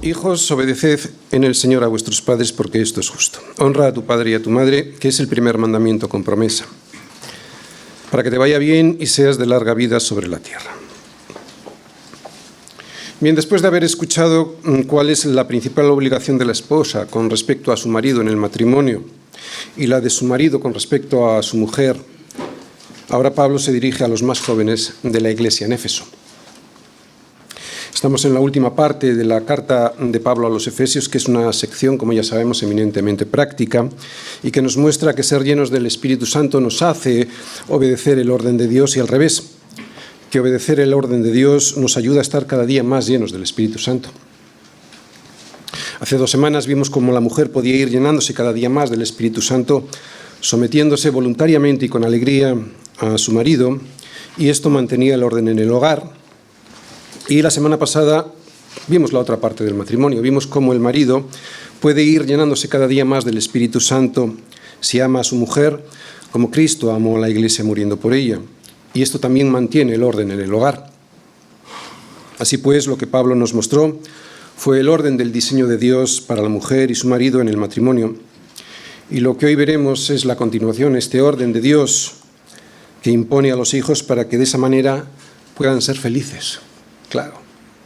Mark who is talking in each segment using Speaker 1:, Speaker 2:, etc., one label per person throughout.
Speaker 1: Hijos, obedeced en el Señor a vuestros padres, porque esto es justo. Honra a tu padre y a tu madre, que es el primer mandamiento con promesa, para que te vaya bien y seas de larga vida sobre la tierra. Bien, después de haber escuchado cuál es la principal obligación de la esposa con respecto a su marido en el matrimonio y la de su marido con respecto a su mujer, ahora Pablo se dirige a los más jóvenes de la iglesia en Éfeso. Estamos en la última parte de la carta de Pablo a los Efesios, que es una sección, como ya sabemos, eminentemente práctica y que nos muestra que ser llenos del Espíritu Santo nos hace obedecer el orden de Dios y al revés, que obedecer el orden de Dios nos ayuda a estar cada día más llenos del Espíritu Santo. Hace 2 semanas vimos cómo la mujer podía ir llenándose cada día más del Espíritu Santo, sometiéndose voluntariamente y con alegría a su marido, y esto mantenía el orden en el hogar. Y la semana pasada vimos la otra parte del matrimonio, vimos cómo el marido puede ir llenándose cada día más del Espíritu Santo si ama a su mujer, como Cristo amó a la iglesia muriendo por ella. Y esto también mantiene el orden en el hogar. Así pues, lo que Pablo nos mostró fue el orden del diseño de Dios para la mujer y su marido en el matrimonio. Y lo que hoy veremos es la continuación, este orden de Dios que impone a los hijos para que de esa manera puedan ser felices. Claro,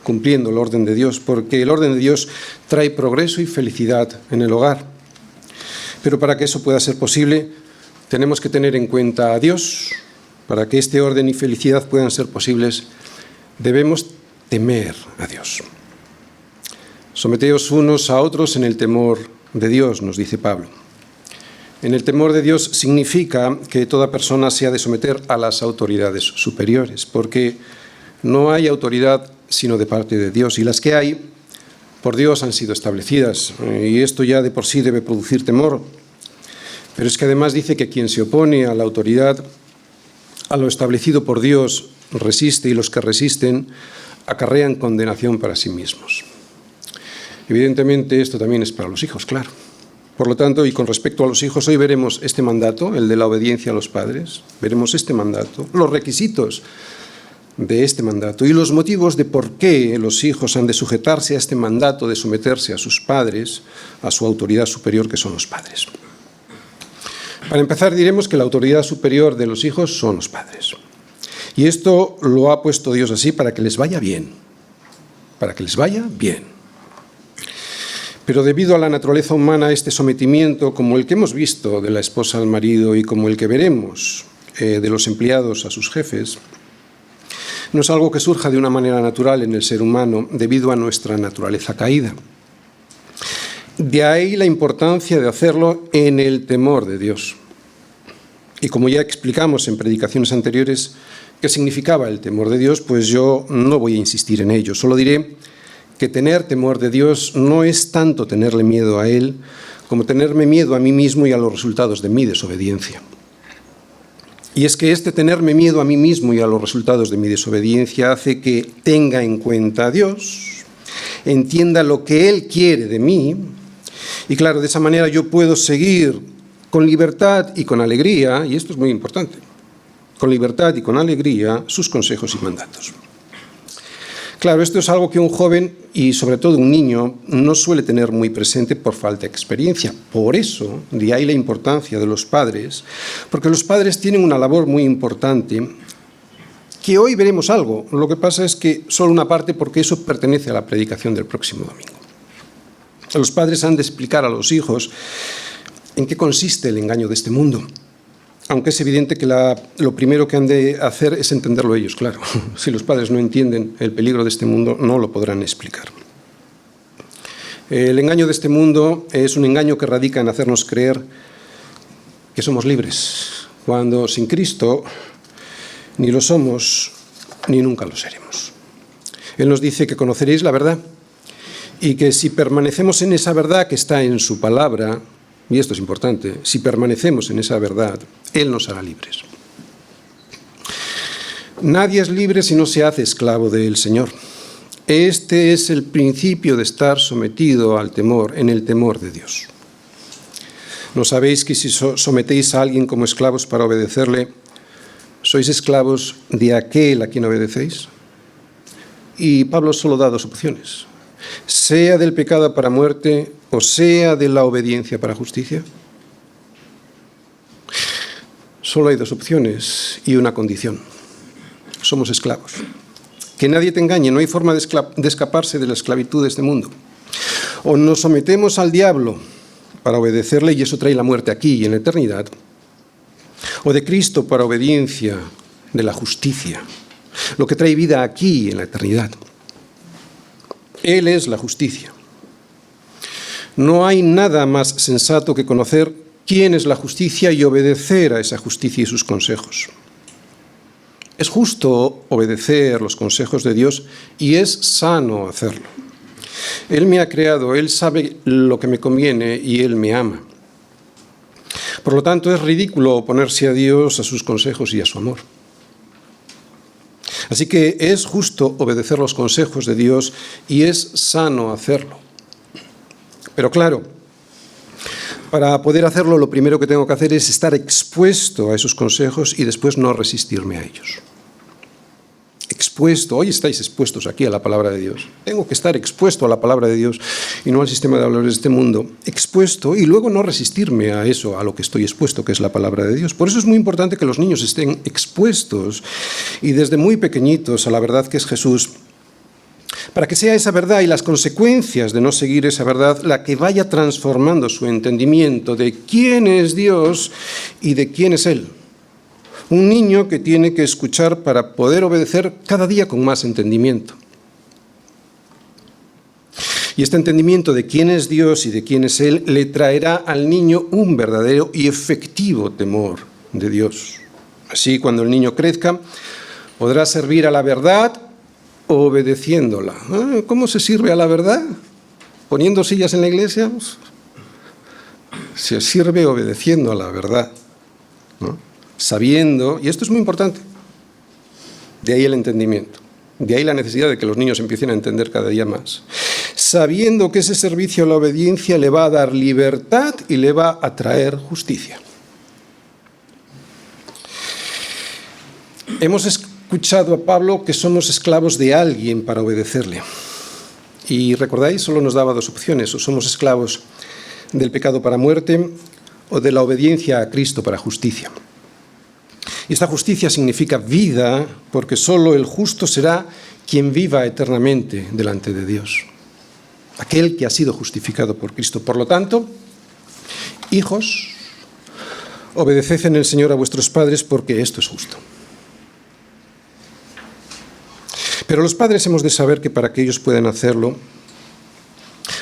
Speaker 1: cumpliendo el orden de Dios, porque el orden de Dios trae progreso y felicidad en el hogar. Pero para que eso pueda ser posible, tenemos que tener en cuenta a Dios. Para que este orden y felicidad puedan ser posibles, debemos temer a Dios. Someteos unos a otros en el temor de Dios, nos dice Pablo. En el temor de Dios significa que toda persona se ha de someter a las autoridades superiores, porque no hay autoridad sino de parte de Dios, y las que hay, por Dios han sido establecidas, y esto ya de por sí debe producir temor. Pero es que además dice que quien se opone a la autoridad, a lo establecido por Dios, resiste, y los que resisten acarrean condenación para sí mismos. Evidentemente esto también es para los hijos, claro. Por lo tanto, y con respecto a los hijos, hoy veremos este mandato, el de la obediencia a los padres, veremos este mandato, los requisitos de este mandato y los motivos de por qué los hijos han de sujetarse a este mandato de someterse a sus padres, a su autoridad superior, que son los padres. Para empezar, diremos que la autoridad superior de los hijos son los padres. Y esto lo ha puesto Dios así para que les vaya bien. Para que les vaya bien. Pero debido a la naturaleza humana, este sometimiento, como el que hemos visto de la esposa al marido y como el que veremos de los empleados a sus jefes, no es algo que surja de una manera natural en el ser humano debido a nuestra naturaleza caída. De ahí la importancia de hacerlo en el temor de Dios. Y como ya explicamos en predicaciones anteriores qué significaba el temor de Dios, pues yo no voy a insistir en ello. Solo diré que tener temor de Dios no es tanto tenerle miedo a Él, como tenerme miedo a mí mismo y a los resultados de mi desobediencia. Y es que este tenerme miedo a mí mismo y a los resultados de mi desobediencia hace que tenga en cuenta a Dios, entienda lo que Él quiere de mí, y claro, de esa manera yo puedo seguir con libertad y con alegría, y esto es muy importante, con libertad y con alegría sus consejos y mandatos. Claro, esto es algo que un joven y sobre todo un niño no suele tener muy presente por falta de experiencia. Por eso, de ahí la importancia de los padres, porque los padres tienen una labor muy importante que hoy veremos algo. Lo que pasa es que solo una parte, porque eso pertenece a la predicación del próximo domingo. Los padres han de explicar a los hijos en qué consiste el engaño de este mundo. Aunque es evidente que lo primero que han de hacer es entenderlo ellos, claro. Si los padres no entienden el peligro de este mundo, no lo podrán explicar. El engaño de este mundo es un engaño que radica en hacernos creer que somos libres, cuando sin Cristo ni lo somos ni nunca lo seremos. Él nos dice que conoceréis la verdad y que si permanecemos en esa verdad que está en su palabra, y esto es importante, si permanecemos en esa verdad, Él nos hará libres. Nadie es libre si no se hace esclavo del Señor. Este es el principio de estar sometido al temor, en el temor de Dios. ¿No sabéis que si sometéis a alguien como esclavos para obedecerle, sois esclavos de aquel a quien obedecéis? Y Pablo solo da 2 opciones. sea del pecado para muerte o sea de la obediencia para justicia? Solo hay dos opciones y una condición. Somos esclavos. Que nadie te engañe, no hay forma de escaparse de la esclavitud de este mundo. O nos sometemos al diablo para obedecerle y eso trae la muerte aquí y en la eternidad, o de Cristo para obediencia de la justicia, lo que trae vida aquí en la eternidad. Él es la justicia. No hay nada más sensato que conocer quién es la justicia y obedecer a esa justicia y sus consejos. Es justo obedecer los consejos de Dios y es sano hacerlo. Él me ha creado, Él sabe lo que me conviene y Él me ama. Por lo tanto, es ridículo oponerse a Dios, a sus consejos y a su amor. Así que es justo obedecer los consejos de Dios y es sano hacerlo. Pero claro, para poder hacerlo, lo primero que tengo que hacer es estar expuesto a esos consejos y después no resistirme a ellos. Expuesto, hoy estáis expuestos aquí a la palabra de Dios. Tengo que estar expuesto a la palabra de Dios y no al sistema de valores de este mundo. Expuesto y luego no resistirme a eso, a lo que estoy expuesto, que es la palabra de Dios. Por eso es muy importante que los niños estén expuestos y desde muy pequeñitos a la verdad que es Jesús, para que sea esa verdad y las consecuencias de no seguir esa verdad la que vaya transformando su entendimiento de quién es Dios y de quién es Él. Un niño que tiene que escuchar para poder obedecer cada día con más entendimiento. Y este entendimiento de quién es Dios y de quién es Él le traerá al niño un verdadero y efectivo temor de Dios. Así, cuando el niño crezca, podrá servir a la verdad obedeciéndola. ¿Cómo se sirve a la verdad? ¿Poniendo sillas en la iglesia? Se sirve obedeciendo a la verdad, ¿no? Sabiendo, y esto es muy importante, de ahí el entendimiento, de ahí la necesidad de que los niños empiecen a entender cada día más, sabiendo que ese servicio a la obediencia le va a dar libertad y le va a traer justicia. Hemos escuchado a Pablo que somos esclavos de alguien para obedecerle. Y recordáis, solo nos daba dos opciones: o somos esclavos del pecado para muerte o de la obediencia a Cristo para justicia. Y esta justicia significa vida, porque solo el justo será quien viva eternamente delante de Dios. Aquel que ha sido justificado por Cristo. Por lo tanto, hijos, obedeced en el Señor a vuestros padres, porque esto es justo. Pero los padres hemos de saber que para que ellos puedan hacerlo,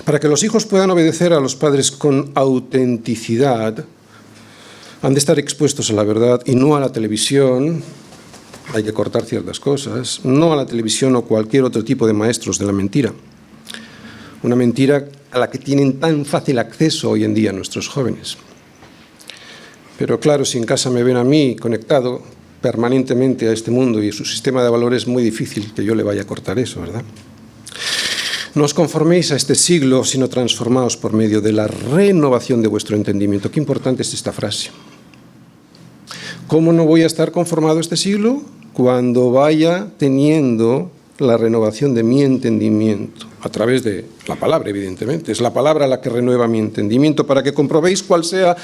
Speaker 1: para que los hijos puedan obedecer a los padres con autenticidad, han de estar expuestos a la verdad y no a la televisión. Hay que cortar ciertas cosas. No a la televisión o cualquier otro tipo de maestros de la mentira. Una mentira a la que tienen tan fácil acceso hoy en día nuestros jóvenes. Pero claro, si en casa me ven a mí conectado permanentemente a este mundo y su sistema de valores, es muy difícil que yo le vaya a cortar eso, ¿verdad? No os conforméis a este siglo, sino transformaos por medio de la renovación de vuestro entendimiento. Qué importante es esta frase. ¿Cómo no voy a estar conformado a este siglo? Cuando vaya teniendo la renovación de mi entendimiento, a través de la palabra, evidentemente. Es la palabra la que renueva mi entendimiento para que comprobéis cuál sea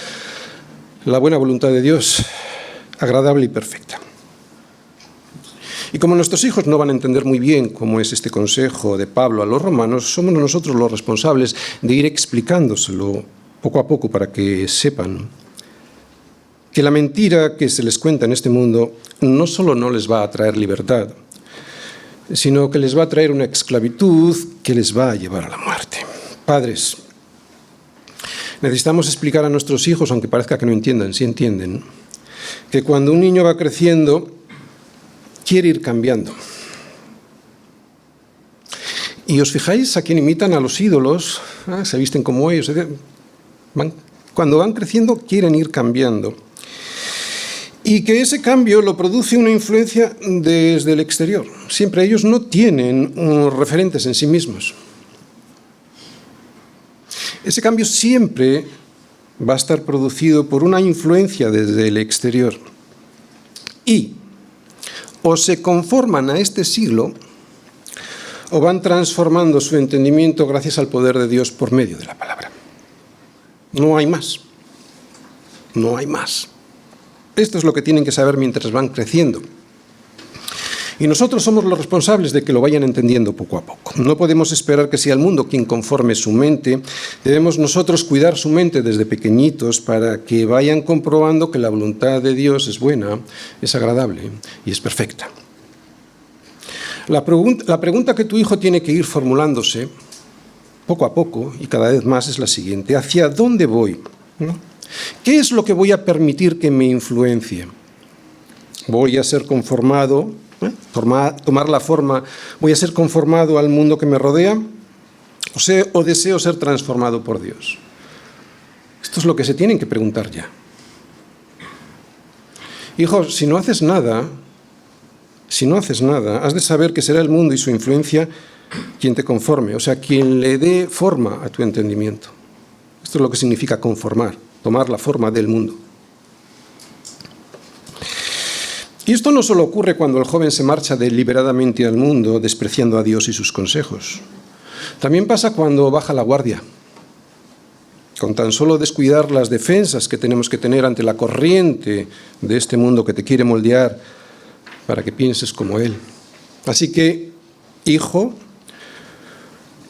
Speaker 1: la buena voluntad de Dios, agradable y perfecta. Y como nuestros hijos no van a entender muy bien cómo es este consejo de Pablo a los romanos, somos nosotros los responsables de ir explicándoselo poco a poco para que sepan que la mentira que se les cuenta en este mundo no solo no les va a traer libertad, sino que les va a traer una esclavitud que les va a llevar a la muerte. Padres, necesitamos explicar a nuestros hijos, aunque parezca que no entiendan, sí entienden, que cuando un niño va creciendo, quiere ir cambiando. Y os fijáis a quién imitan, a los ídolos, se visten como ellos. Cuando van creciendo, quieren ir cambiando. Y que ese cambio lo produce una influencia desde el exterior. Siempre ellos no tienen referentes en sí mismos. Ese cambio siempre va a estar producido por una influencia desde el exterior. Y o se conforman a este siglo, o van transformando su entendimiento gracias al poder de Dios por medio de la palabra. No hay más. No hay más. Esto es lo que tienen que saber mientras van creciendo. Y nosotros somos los responsables de que lo vayan entendiendo poco a poco. No podemos esperar que sea el mundo quien conforme su mente. Debemos nosotros cuidar su mente desde pequeñitos para que vayan comprobando que la voluntad de Dios es buena, es agradable y es perfecta. La pregunta que tu hijo tiene que ir formulándose poco a poco y cada vez más es la siguiente: ¿hacia dónde voy? ¿No? ¿Qué es lo que voy a permitir que me influencie? ¿Voy a ser conformado? Tomar la forma, ¿voy a ser conformado al mundo que me rodea? ¿O deseo ser transformado por Dios? Esto es lo que se tienen que preguntar ya. Hijos, si no haces nada, has de saber que será el mundo y su influencia quien te conforme, o sea, quien le dé forma a tu entendimiento. Esto es lo que significa conformar, tomar la forma del mundo. Y esto no solo ocurre cuando el joven se marcha deliberadamente al mundo, despreciando a Dios y sus consejos. También pasa cuando baja la guardia, con tan solo descuidar las defensas que tenemos que tener ante la corriente de este mundo que te quiere moldear para que pienses como él. Así que, hijo,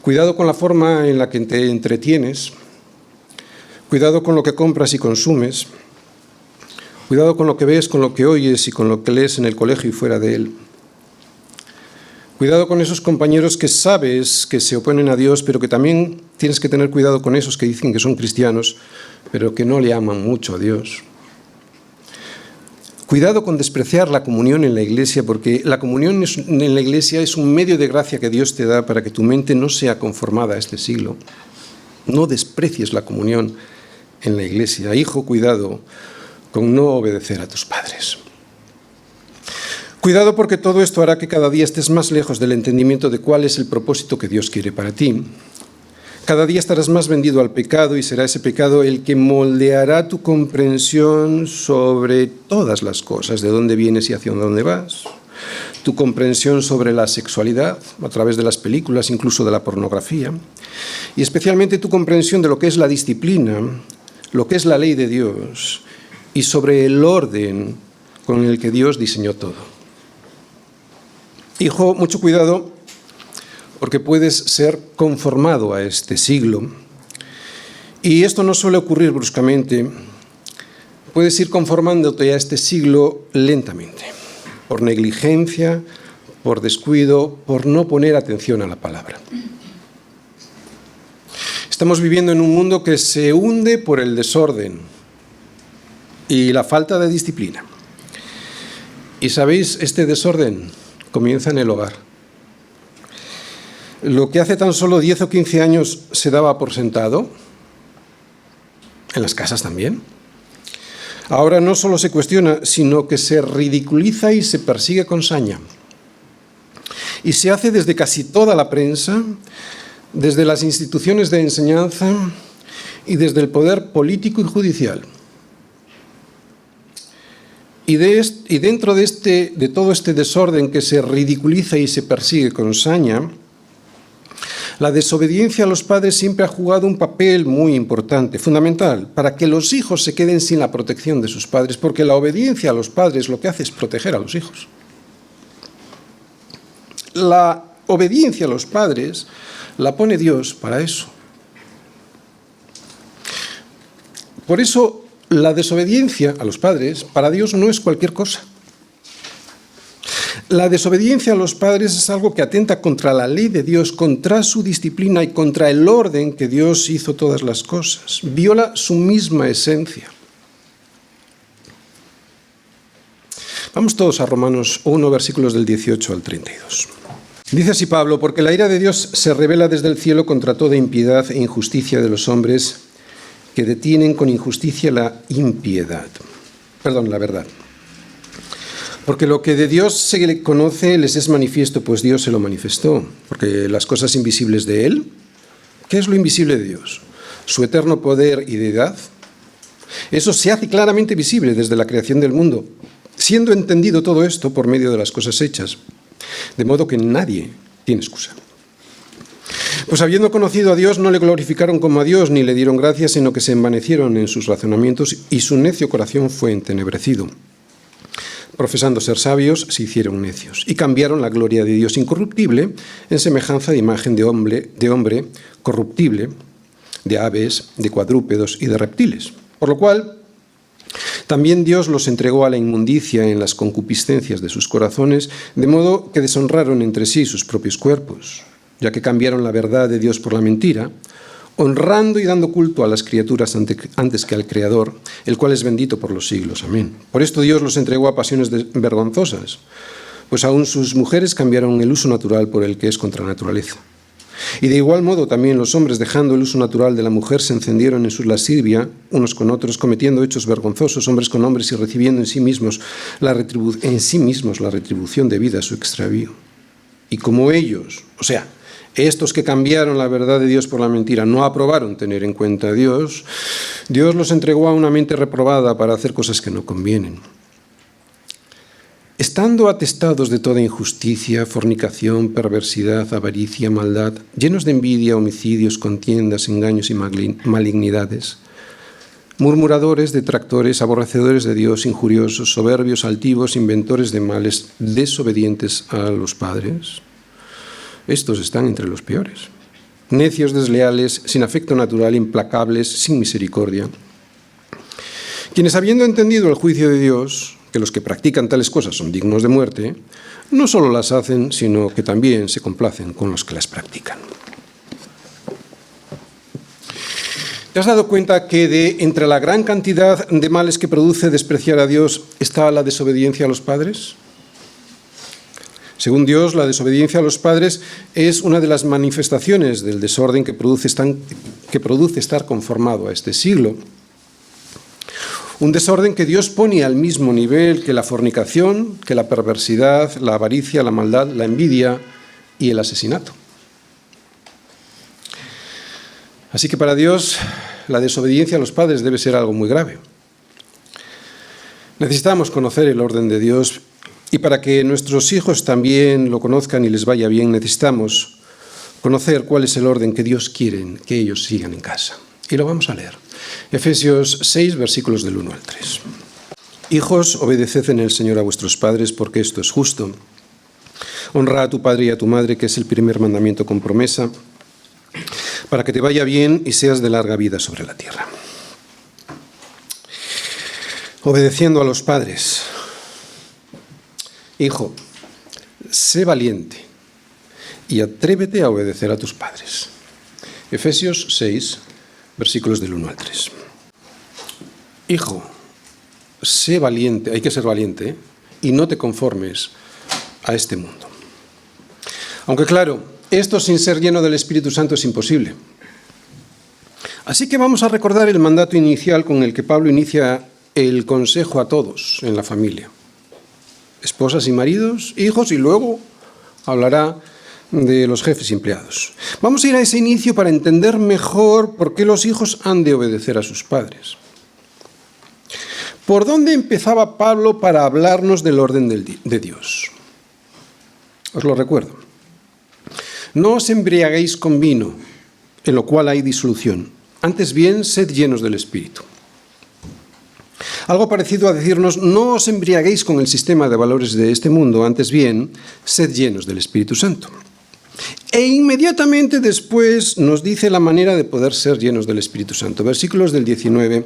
Speaker 1: cuidado con la forma en la que te entretienes, cuidado con lo que compras y consumes, cuidado con lo que ves, con lo que oyes y con lo que lees en el colegio y fuera de él. Cuidado con esos compañeros que sabes que se oponen a Dios, pero que también tienes que tener cuidado con esos que dicen que son cristianos, pero que no le aman mucho a Dios. Cuidado con despreciar la comunión en la iglesia, porque la comunión en la iglesia es un medio de gracia que Dios te da para que tu mente no sea conformada a este siglo. No desprecies la comunión en la iglesia. Hijo, cuidado con no obedecer a tus padres. Cuidado, porque todo esto hará que cada día estés más lejos del entendimiento de cuál es el propósito que Dios quiere para ti. Cada día estarás más vendido al pecado y será ese pecado el que moldeará tu comprensión sobre todas las cosas, de dónde vienes y hacia dónde vas. Tu comprensión sobre la sexualidad, a través de las películas, incluso de la pornografía. Y especialmente tu comprensión de lo que es la disciplina, lo que es la ley de Dios, y sobre el orden con el que Dios diseñó todo. Hijo, mucho cuidado, porque puedes ser conformado a este siglo. Y esto no suele ocurrir bruscamente. Puedes ir conformándote a este siglo lentamente, por negligencia, por descuido, por no poner atención a la palabra. Estamos viviendo en un mundo que se hunde por el desorden y la falta de disciplina. Y sabéis, este desorden comienza en el hogar. Lo que hace tan solo 10 o 15 años se daba por sentado, en las casas también, ahora no solo se cuestiona, sino que se ridiculiza y se persigue con saña. Y se hace desde casi toda la prensa, desde las instituciones de enseñanza y desde el poder político y judicial. Y dentro de todo este desorden que se ridiculiza y se persigue con saña, la desobediencia a los padres siempre ha jugado un papel muy importante, fundamental, para que los hijos se queden sin la protección de sus padres, porque la obediencia a los padres lo que hace es proteger a los hijos. La obediencia a los padres la pone Dios para eso. Por eso, la desobediencia a los padres, para Dios no es cualquier cosa. La desobediencia a los padres es algo que atenta contra la ley de Dios, contra su disciplina y contra el orden que Dios hizo todas las cosas. Viola su misma esencia. Vamos todos a Romanos 1, versículos del 18 al 32. Dice así Pablo: porque la ira de Dios se revela desde el cielo contra toda impiedad e injusticia de los hombres que detienen con injusticia la verdad. Porque lo que de Dios se le conoce les es manifiesto, pues Dios se lo manifestó. Porque las cosas invisibles de Él, ¿qué es lo invisible de Dios? Su eterno poder y deidad. Eso se hace claramente visible desde la creación del mundo, siendo entendido todo esto por medio de las cosas hechas, de modo que nadie tiene excusa. Pues habiendo conocido a Dios, no le glorificaron como a Dios, ni le dieron gracias, sino que se envanecieron en sus razonamientos, y su necio corazón fue entenebrecido. Profesando ser sabios, se hicieron necios, y cambiaron la gloria de Dios incorruptible en semejanza de imagen de hombre corruptible, de aves, de cuadrúpedos y de reptiles. Por lo cual, también Dios los entregó a la inmundicia en las concupiscencias de sus corazones, de modo que deshonraron entre sí sus propios cuerpos, ya que cambiaron la verdad de Dios por la mentira, honrando y dando culto a las criaturas antes que al Creador, el cual es bendito por los siglos. Amén. Por esto Dios los entregó a pasiones vergonzosas, pues aún sus mujeres cambiaron el uso natural por el que es contra naturaleza. Y de igual modo también los hombres, dejando el uso natural de la mujer, se encendieron en su lascivia unos con otros, cometiendo hechos vergonzosos, hombres con hombres, y recibiendo en sí mismos la retribución debida a su extravío. Y como ellos, o sea, estos que cambiaron la verdad de Dios por la mentira, no aprobaron tener en cuenta a Dios, Dios los entregó a una mente reprobada para hacer cosas que no convienen. Estando atestados de toda injusticia, fornicación, perversidad, avaricia, maldad, llenos de envidia, homicidios, contiendas, engaños y malignidades, murmuradores, detractores, aborrecedores de Dios, injuriosos, soberbios, altivos, inventores de males, desobedientes a los padres. Estos están entre los peores. Necios, desleales, sin afecto natural, implacables, sin misericordia. Quienes, habiendo entendido el juicio de Dios, que los que practican tales cosas son dignos de muerte, no solo las hacen, sino que también se complacen con los que las practican. ¿Te has dado cuenta que entre la gran cantidad de males que produce despreciar a Dios está la desobediencia a los padres? Según Dios, la desobediencia a los padres es una de las manifestaciones del desorden que produce estar conformado a este siglo. Un desorden que Dios pone al mismo nivel que la fornicación, que la perversidad, la avaricia, la maldad, la envidia y el asesinato. Así que para Dios, la desobediencia a los padres debe ser algo muy grave. Necesitamos conocer el orden de Dios, y para que nuestros hijos también lo conozcan y les vaya bien, necesitamos conocer cuál es el orden que Dios quiere que ellos sigan en casa. Y lo vamos a leer. Efesios 6, versículos del 1 al 3. Hijos, obedeced en el Señor a vuestros padres, porque esto es justo. Honra a tu padre y a tu madre, que es el primer mandamiento con promesa, para que te vaya bien y seas de larga vida sobre la tierra. Obedeciendo a los padres. Hijo, sé valiente y atrévete a obedecer a tus padres. Efesios 6, versículos del 1 al 3. Hijo, sé valiente, hay que ser valiente, y no te conformes a este mundo. Aunque claro, esto sin ser lleno del Espíritu Santo es imposible. Así que vamos a recordar el mandato inicial con el que Pablo inicia el consejo a todos en la familia. Esposas y maridos, hijos, y luego hablará de los jefes y empleados. Vamos a ir a ese inicio para entender mejor por qué los hijos han de obedecer a sus padres. ¿Por dónde empezaba Pablo para hablarnos del orden de Dios? Os lo recuerdo. No os embriaguéis con vino, en lo cual hay disolución. Antes bien, sed llenos del Espíritu. Algo parecido a decirnos, no os embriaguéis con el sistema de valores de este mundo, antes bien, sed llenos del Espíritu Santo. E inmediatamente después nos dice la manera de poder ser llenos del Espíritu Santo. Versículos del 19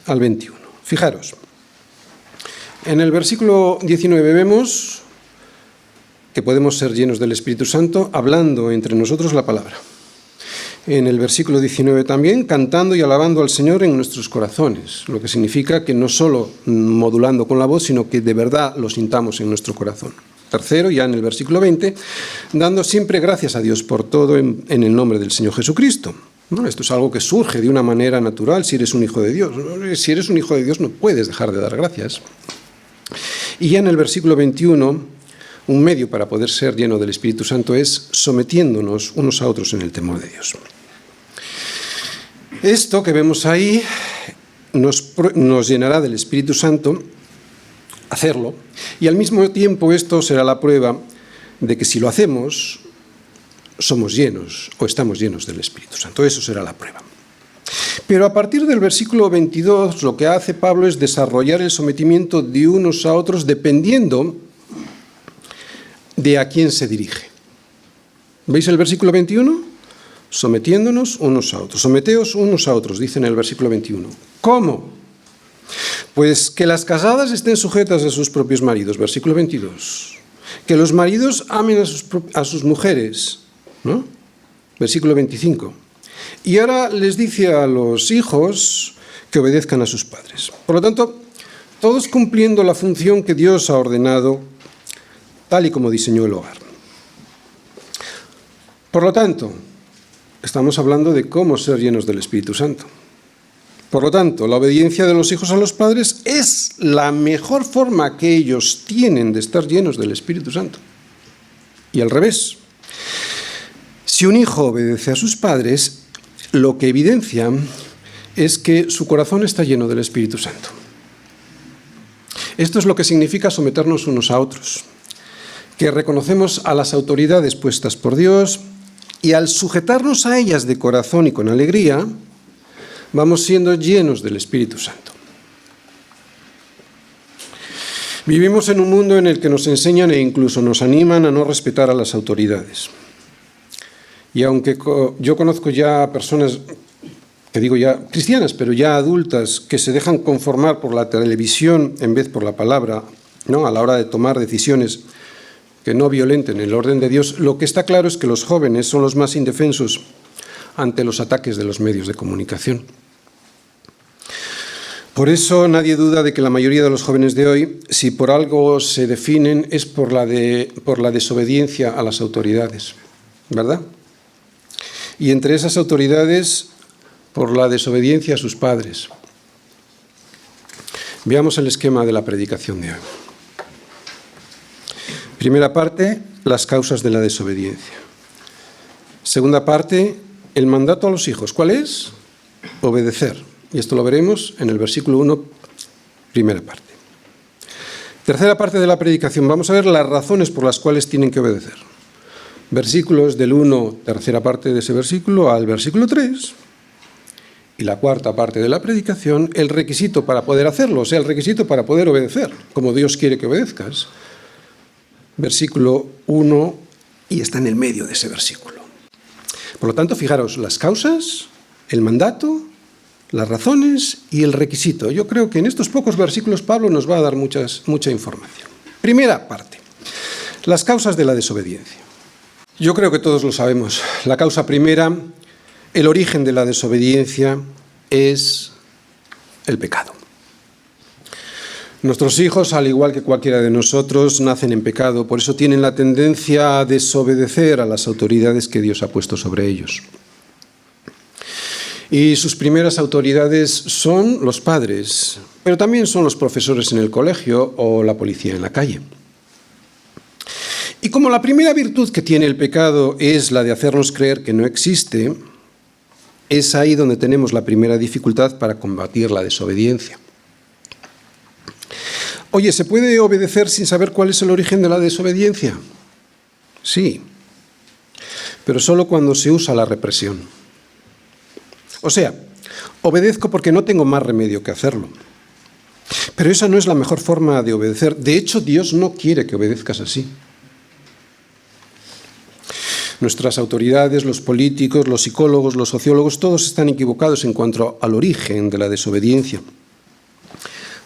Speaker 1: al 21. Fijaros, en el versículo 19 vemos que podemos ser llenos del Espíritu Santo hablando entre nosotros la palabra. En el versículo 19 también, cantando y alabando al Señor en nuestros corazones, lo que significa que no solo modulando con la voz, sino que de verdad lo sintamos en nuestro corazón. Tercero, ya en el versículo 20, dando siempre gracias a Dios por todo en el nombre del Señor Jesucristo. ¿No? Esto es algo que surge de una manera natural si eres un hijo de Dios. Si eres un hijo de Dios no puedes dejar de dar gracias. Y ya en el versículo 21, un medio para poder ser lleno del Espíritu Santo es sometiéndonos unos a otros en el temor de Dios. Esto que vemos ahí nos llenará del Espíritu Santo hacerlo, y al mismo tiempo esto será la prueba de que si lo hacemos, somos llenos o estamos llenos del Espíritu Santo. Eso será la prueba. Pero a partir del versículo 22, lo que hace Pablo es desarrollar el sometimiento de unos a otros dependiendo de a quién se dirige. ¿Veis el versículo 21? Sometiéndonos unos a otros. Someteos unos a otros, dice en el versículo 21. ¿Cómo? Pues que las casadas estén sujetas a sus propios maridos, versículo 22. Que los maridos amen a sus mujeres, ¿no? Versículo 25. Y ahora les dice a los hijos que obedezcan a sus padres. Por lo tanto, todos cumpliendo la función que Dios ha ordenado, tal y como diseñó el hogar. Por lo tanto, estamos hablando de cómo ser llenos del Espíritu Santo. Por lo tanto, la obediencia de los hijos a los padres es la mejor forma que ellos tienen de estar llenos del Espíritu Santo. Y al revés. Si un hijo obedece a sus padres, lo que evidencia es que su corazón está lleno del Espíritu Santo. Esto es lo que significa someternos unos a otros, que reconocemos a las autoridades puestas por Dios y al sujetarnos a ellas de corazón y con alegría, vamos siendo llenos del Espíritu Santo. Vivimos en un mundo en el que nos enseñan e incluso nos animan a no respetar a las autoridades. Y aunque yo conozco ya personas, que digo ya cristianas, pero ya adultas, que se dejan conformar por la televisión en vez por la palabra, ¿no?, a la hora de tomar decisiones que no violenten el orden de Dios, lo que está claro es que los jóvenes son los más indefensos ante los ataques de los medios de comunicación. Por eso nadie duda de que la mayoría de los jóvenes de hoy, si por algo se definen, es por la desobediencia a las autoridades, ¿verdad? Y entre esas autoridades, por la desobediencia a sus padres. Veamos el esquema de la predicación de hoy. Primera parte, las causas de la desobediencia. Segunda parte, el mandato a los hijos. ¿Cuál es? Obedecer. Y esto lo veremos en el versículo 1, primera parte. Tercera parte de la predicación. Vamos a ver las razones por las cuales tienen que obedecer. Versículos del 1, tercera parte de ese versículo, al versículo 3. Y la cuarta parte de la predicación, el requisito para poder hacerlo, o sea, el requisito para poder obedecer, como Dios quiere que obedezcas. Versículo 1, y está en el medio de ese versículo. Por lo tanto, fijaros, las causas, el mandato, las razones y el requisito. Yo creo que en estos pocos versículos Pablo nos va a dar mucha información. Primera parte, las causas de la desobediencia. Yo creo que todos lo sabemos. La causa primera, el origen de la desobediencia es el pecado. Nuestros hijos, al igual que cualquiera de nosotros, nacen en pecado, por eso tienen la tendencia a desobedecer a las autoridades que Dios ha puesto sobre ellos. Y sus primeras autoridades son los padres, pero también son los profesores en el colegio o la policía en la calle. Y como la primera virtud que tiene el pecado es la de hacernos creer que no existe, es ahí donde tenemos la primera dificultad para combatir la desobediencia. Oye, ¿se puede obedecer sin saber cuál es el origen de la desobediencia? Sí, pero solo cuando se usa la represión. O sea, obedezco porque no tengo más remedio que hacerlo. Pero esa no es la mejor forma de obedecer. De hecho, Dios no quiere que obedezcas así. Nuestras autoridades, los políticos, los psicólogos, los sociólogos, todos están equivocados en cuanto al origen de la desobediencia.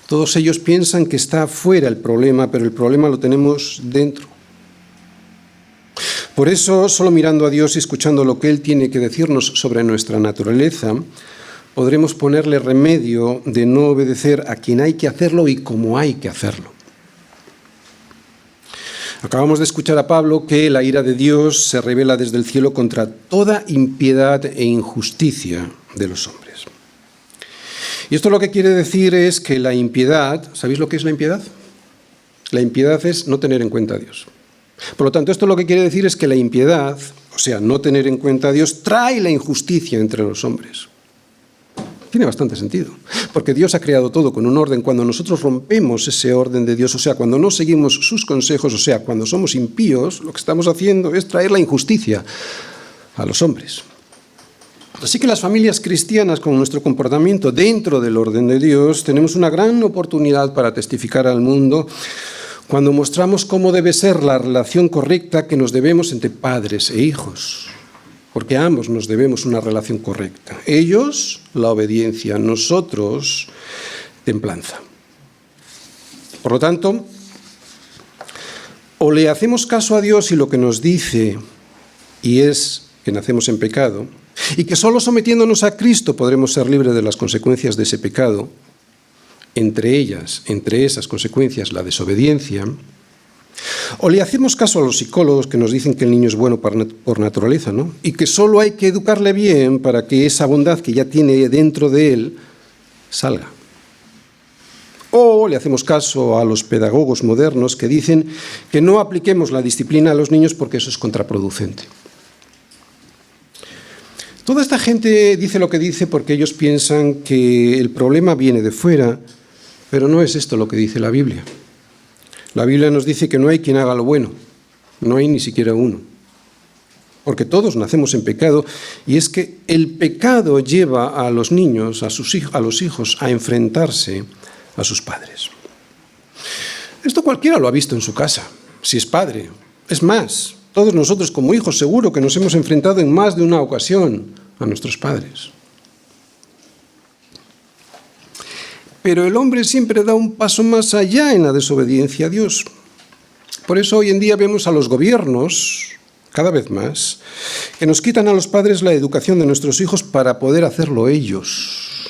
Speaker 1: Todos ellos piensan que está fuera el problema, pero el problema lo tenemos dentro. Por eso, solo mirando a Dios y escuchando lo que Él tiene que decirnos sobre nuestra naturaleza, podremos ponerle remedio de no obedecer a quien hay que hacerlo y cómo hay que hacerlo. Acabamos de escuchar a Pablo que la ira de Dios se revela desde el cielo contra toda impiedad e injusticia de los hombres. Y esto lo que quiere decir es que la impiedad, ¿sabéis lo que es la impiedad? La impiedad es no tener en cuenta a Dios. Por lo tanto, esto lo que quiere decir es que la impiedad, o sea, no tener en cuenta a Dios, trae la injusticia entre los hombres. Tiene bastante sentido, porque Dios ha creado todo con un orden. Cuando nosotros rompemos ese orden de Dios, o sea, cuando no seguimos sus consejos, o sea, cuando somos impíos, lo que estamos haciendo es traer la injusticia a los hombres. Así que las familias cristianas, con nuestro comportamiento dentro del orden de Dios, tenemos una gran oportunidad para testificar al mundo cuando mostramos cómo debe ser la relación correcta que nos debemos entre padres e hijos. Porque a ambos nos debemos una relación correcta. Ellos, la obediencia; nosotros, templanza. Por lo tanto, o le hacemos caso a Dios y lo que nos dice, y es que nacemos en pecado, y que solo sometiéndonos a Cristo podremos ser libres de las consecuencias de ese pecado, entre esas consecuencias, la desobediencia. O le hacemos caso a los psicólogos que nos dicen que el niño es bueno por naturaleza, ¿no? Y que solo hay que educarle bien para que esa bondad que ya tiene dentro de él salga. O le hacemos caso a los pedagogos modernos que dicen que no apliquemos la disciplina a los niños porque eso es contraproducente. Toda esta gente dice lo que dice porque ellos piensan que el problema viene de fuera, pero no es esto lo que dice la Biblia. La Biblia nos dice que no hay quien haga lo bueno, no hay ni siquiera uno, porque todos nacemos en pecado, y es que el pecado lleva a los niños, a los hijos, a enfrentarse a sus padres. Esto cualquiera lo ha visto en su casa, si es padre. Es más, todos nosotros como hijos seguro que nos hemos enfrentado en más de una ocasión a nuestros padres. Pero el hombre siempre da un paso más allá en la desobediencia a Dios. Por eso hoy en día vemos a los gobiernos, cada vez más, que nos quitan a los padres la educación de nuestros hijos para poder hacerlo ellos.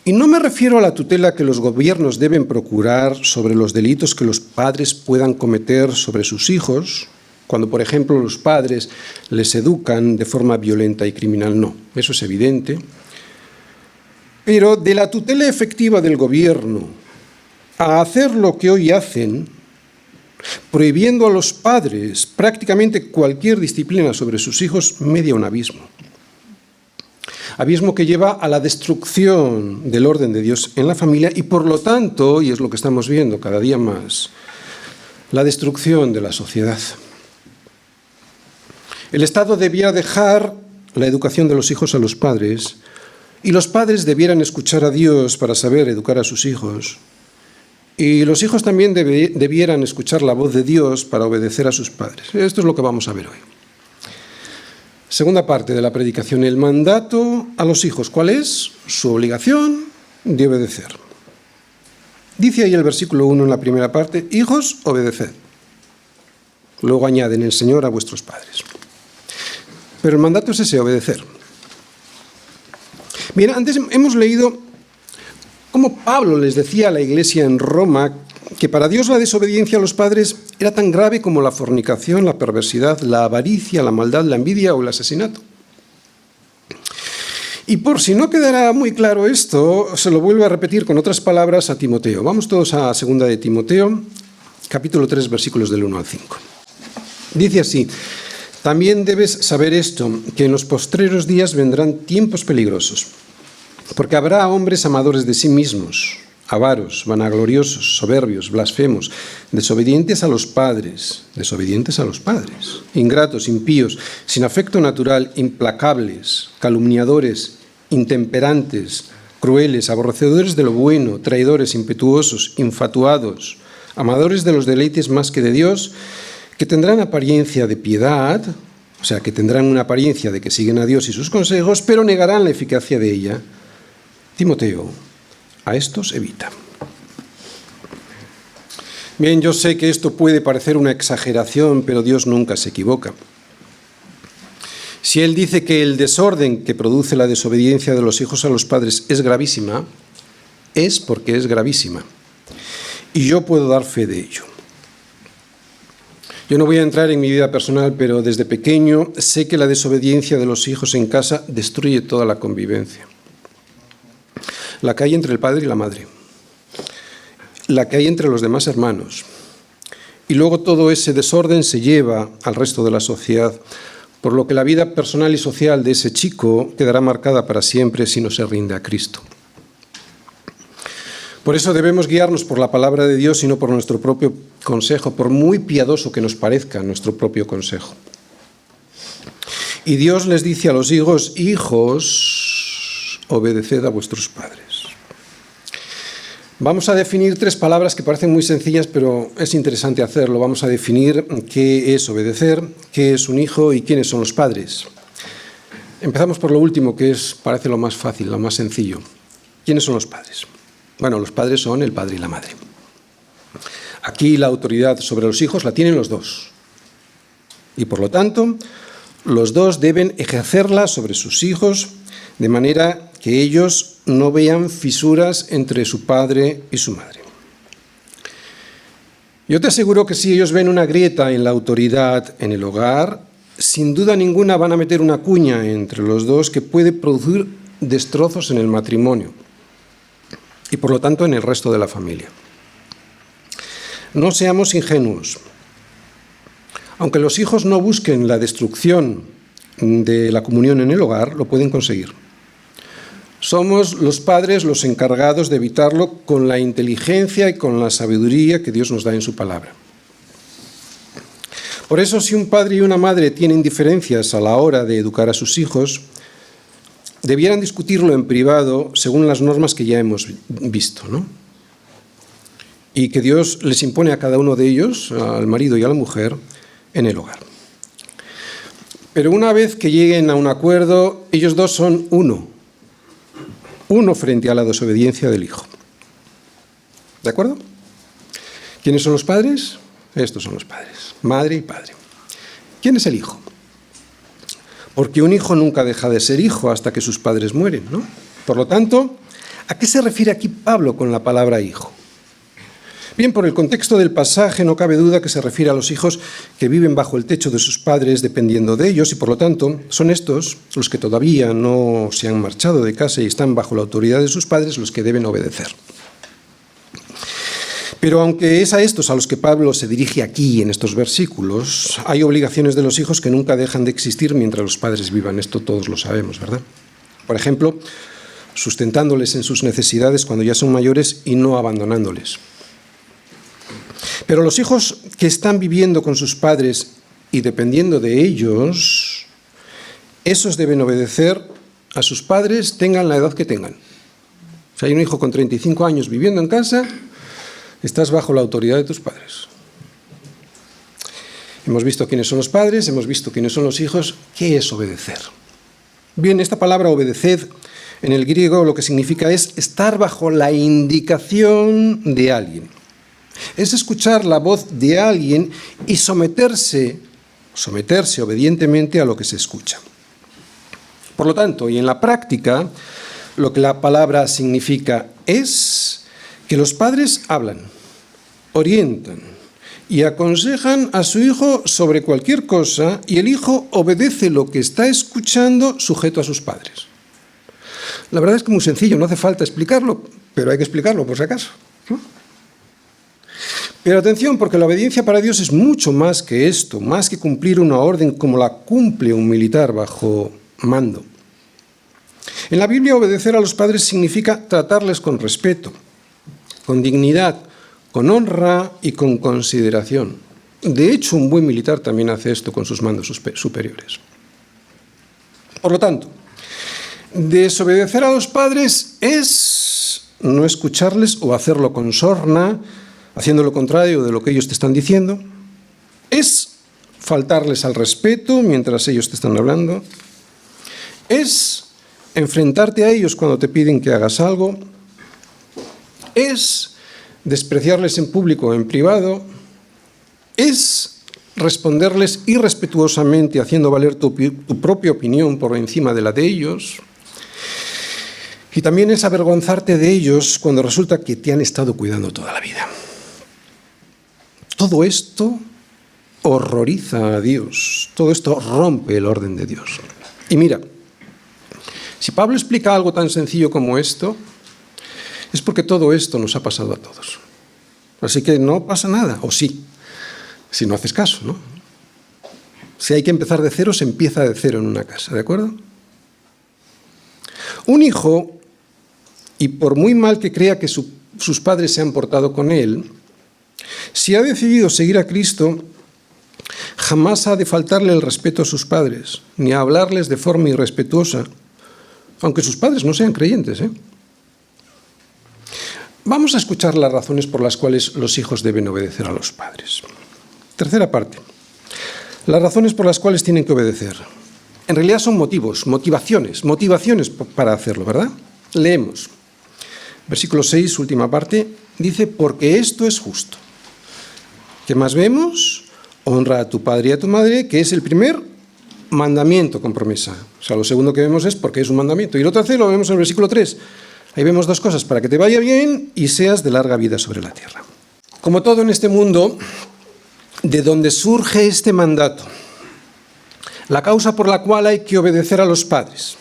Speaker 1: Y no me refiero a la tutela que los gobiernos deben procurar sobre los delitos que los padres puedan cometer sobre sus hijos, cuando, por ejemplo, los padres les educan de forma violenta y criminal. No, eso es evidente. Pero de la tutela efectiva del gobierno a hacer lo que hoy hacen, prohibiendo a los padres prácticamente cualquier disciplina sobre sus hijos, media un abismo. Abismo que lleva a la destrucción del orden de Dios en la familia y, por lo tanto, y es lo que estamos viendo cada día más, la destrucción de la sociedad. El Estado debiera dejar la educación de los hijos a los padres, y los padres debieran escuchar a Dios para saber educar a sus hijos. Y los hijos también debieran escuchar la voz de Dios para obedecer a sus padres. Esto es lo que vamos a ver hoy. Segunda parte de la predicación, el mandato a los hijos. ¿Cuál es? Su obligación de obedecer. Dice ahí el versículo 1 en la primera parte: hijos, obedeced. Luego añaden: el Señor a vuestros padres. Pero el mandato es ese, obedecer. Bien, antes hemos leído cómo Pablo les decía a la iglesia en Roma que para Dios la desobediencia a los padres era tan grave como la fornicación, la perversidad, la avaricia, la maldad, la envidia o el asesinato. Y por si no quedará muy claro esto, se lo vuelvo a repetir con otras palabras a Timoteo. Vamos todos a 2 de Timoteo, capítulo 3, versículos del 1 al 5. Dice así: también debes saber esto, que en los postreros días vendrán tiempos peligrosos, porque habrá hombres amadores de sí mismos, avaros, vanagloriosos, soberbios, blasfemos, desobedientes a los padres, ingratos, impíos, sin afecto natural, implacables, calumniadores, intemperantes, crueles, aborrecedores de lo bueno, traidores, impetuosos, infatuados, amadores de los deleites más que de Dios, que tendrán apariencia de piedad, o sea, que tendrán una apariencia de que siguen a Dios y sus consejos, pero negarán la eficacia de ella. Timoteo, a estos evita. Bien, yo sé que esto puede parecer una exageración, pero Dios nunca se equivoca. Si Él dice que el desorden que produce la desobediencia de los hijos a los padres es gravísima, es porque es gravísima. Y yo puedo dar fe de ello. Yo no voy a entrar en mi vida personal, pero desde pequeño sé que la desobediencia de los hijos en casa destruye toda la convivencia. La que hay entre el padre y la madre, la que hay entre los demás hermanos. Y luego todo ese desorden se lleva al resto de la sociedad, por lo que la vida personal y social de ese chico quedará marcada para siempre si no se rinde a Cristo. Por eso debemos guiarnos por la palabra de Dios y no por nuestro propio consejo, por muy piadoso que nos parezca nuestro propio consejo. Y Dios les dice a los hijos: hijos, obedeced a vuestros padres. Vamos a definir 3 palabras que parecen muy sencillas, pero es interesante hacerlo. Vamos a definir qué es obedecer, qué es un hijo y quiénes son los padres. Empezamos por lo último, que parece lo más fácil, lo más sencillo. ¿Quiénes son los padres? Bueno, los padres son el padre y la madre. Aquí la autoridad sobre los hijos la tienen los dos. Y por lo tanto, los dos deben ejercerla sobre sus hijos de manera que ellos no vean fisuras entre su padre y su madre. Yo te aseguro que si ellos ven una grieta en la autoridad en el hogar, sin duda ninguna van a meter una cuña entre los dos que puede producir destrozos en el matrimonio y por lo tanto en el resto de la familia. No seamos ingenuos. Aunque los hijos no busquen la destrucción de la comunión en el hogar, lo pueden conseguir. Somos los padres los encargados de evitarlo con la inteligencia y con la sabiduría que Dios nos da en su palabra. Por eso, si un padre y una madre tienen diferencias a la hora de educar a sus hijos, debieran discutirlo en privado según las normas que ya hemos visto, ¿no? Y que Dios les impone a cada uno de ellos, al marido y a la mujer, en el hogar. Pero una vez que lleguen a un acuerdo, ellos dos son uno frente a la desobediencia del hijo. ¿De acuerdo? ¿Quiénes son los padres? Estos son los padres, madre y padre. ¿Quién es el hijo? Porque un hijo nunca deja de ser hijo hasta que sus padres mueren, ¿no? Por lo tanto, ¿a qué se refiere aquí Pablo con la palabra hijo? Bien, por el contexto del pasaje no cabe duda que se refiere a los hijos que viven bajo el techo de sus padres dependiendo de ellos y por lo tanto son estos los que todavía no se han marchado de casa y están bajo la autoridad de sus padres los que deben obedecer. Pero aunque es a estos a los que Pablo se dirige aquí en estos versículos, hay obligaciones de los hijos que nunca dejan de existir mientras los padres vivan. Esto todos lo sabemos, ¿verdad? Por ejemplo, sustentándoles en sus necesidades cuando ya son mayores y no abandonándoles. Pero los hijos que están viviendo con sus padres y dependiendo de ellos, esos deben obedecer a sus padres, tengan la edad que tengan. Si hay un hijo con 35 años viviendo en casa, estás bajo la autoridad de tus padres. Hemos visto quiénes son los padres, hemos visto quiénes son los hijos. ¿Qué es obedecer? Bien, esta palabra obedeced en el griego lo que significa es estar bajo la indicación de alguien. Es escuchar la voz de alguien y someterse obedientemente a lo que se escucha. Por lo tanto, y en la práctica, lo que la palabra significa es que los padres hablan, orientan y aconsejan a su hijo sobre cualquier cosa y el hijo obedece lo que está escuchando sujeto a sus padres. La verdad es que es muy sencillo, no hace falta explicarlo, pero hay que explicarlo por si acaso, ¿no? Pero atención, porque la obediencia para Dios es mucho más que esto, más que cumplir una orden como la cumple un militar bajo mando. En la Biblia, obedecer a los padres significa tratarles con respeto, con dignidad, con honra y con consideración. De hecho, un buen militar también hace esto con sus mandos superiores. Por lo tanto, desobedecer a los padres es no escucharles o hacerlo con sorna, haciendo lo contrario de lo que ellos te están diciendo, es faltarles al respeto mientras ellos te están hablando, es enfrentarte a ellos cuando te piden que hagas algo, es despreciarles en público o en privado, es responderles irrespetuosamente haciendo valer tu propia opinión por encima de la de ellos, y también es avergonzarte de ellos cuando resulta que te han estado cuidando toda la vida. Todo esto horroriza a Dios, todo esto rompe el orden de Dios. Y mira, si Pablo explica algo tan sencillo como esto, es porque todo esto nos ha pasado a todos. Así que no pasa nada, o sí, si no haces caso, ¿no? Si hay que empezar de cero, se empieza de cero en una casa, ¿de acuerdo? Un hijo, y por muy mal que crea que sus padres se han portado con él, si ha decidido seguir a Cristo, jamás ha de faltarle el respeto a sus padres, ni a hablarles de forma irrespetuosa, aunque sus padres no sean creyentes, ¿eh? Vamos a escuchar las razones por las cuales los hijos deben obedecer a los padres. Tercera parte. Las razones por las cuales tienen que obedecer. En realidad son motivaciones para hacerlo, ¿verdad? Leemos. Versículo 6, última parte, dice, porque esto es justo. ¿Qué más vemos? Honra a tu padre y a tu madre, que es el primer mandamiento con promesa. O sea, lo segundo que vemos es porque es un mandamiento. Y lo tercero lo vemos en el versículo 3. Ahí vemos dos cosas, para que te vaya bien y seas de larga vida sobre la tierra. Como todo en este mundo, de donde surge este mandato, la causa por la cual hay que obedecer a los padres,